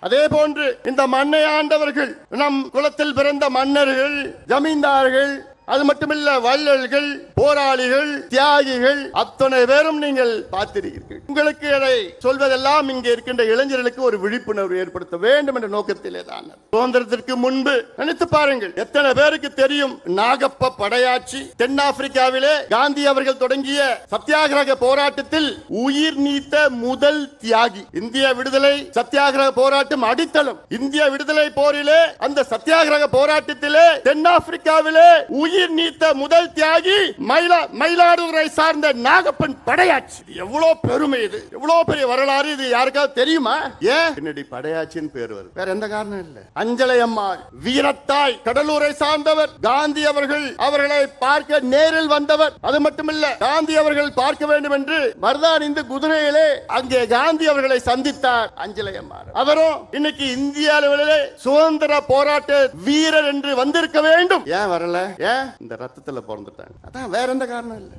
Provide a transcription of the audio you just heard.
அதே போன்று இந்த மண்ணை ஆண்டவர்கள், நம் குலத்தில் பிறந்த மன்னர்கள், ஜமீன்தார்கள், அது மட்டுமில்ல வள்ளல்கள், போராளிகள், தியாகிகள் அத்தனை பேரும் நீங்கள் பார்த்திருக்கிறீர்கள். உங்களுக்கு இதை சொல்வதெல்லாம் இங்கே இருக்கின்ற இளைஞர்களுக்கு ஒரு விழிப்புணர்வு ஏற்படுத்த வேண்டும் என்ற நோக்கத்திலே தான். சுதந்திரத்திற்கு முன்பு நினைத்து பாருங்கள், எத்தனை பேருக்கு தெரியும் நாகப்ப படையாட்சி? தென்னாப்பிரிக்காவிலே காந்தி அவர்கள் தொடங்கிய சத்தியாகிரக போராட்டத்தில் உயிர் நீத்த முதல் தியாகி. இந்திய விடுதலை சத்தியாகிரக போராட்டம் அடித்தளம். இந்திய விடுதலை போரிலே அந்த சத்தியாகிரக போராட்டத்திலே தென்னாப்பிரிக்காவிலே உயிர் நீத்த முதல் தியாகி மயிலாடுதுறை சார்ந்த நாகப்பன் படையாட்சி. எவ்வளவு பெருமை, இது எவ்வளவு பெரிய வரலாறு. இது யாருக்காவது தெரியுமா? ஏன் பின்னாடி படையாட்சின்னு பேர் வருது? வேற எந்த காரணம் இல்ல. அஞ்சலை அம்மாள் வீரத்தாய், கடலூரை சார்ந்தவர். காந்தி அவர்களை பார்க்க நேரில் வந்தவர். அது மட்டுமில்ல, காந்தி அவர்கள் பார்க்க வேண்டும் என்று மருதாணிந்து குதிரையிலே அங்கே காந்தி அவர்களை சந்தித்தார் அஞ்சலை அம்மாள். அவரும் இன்னைக்கு இந்திய அளவிலே சுதந்திர போராட்ட வீரர் என்று வந்திருக்க வேண்டும். ஏன் வரல? ஏன் இந்த ரத்தத்துல பிறந்துட்டாங்க. அதான், வேற எந்த காரணம் இல்லை.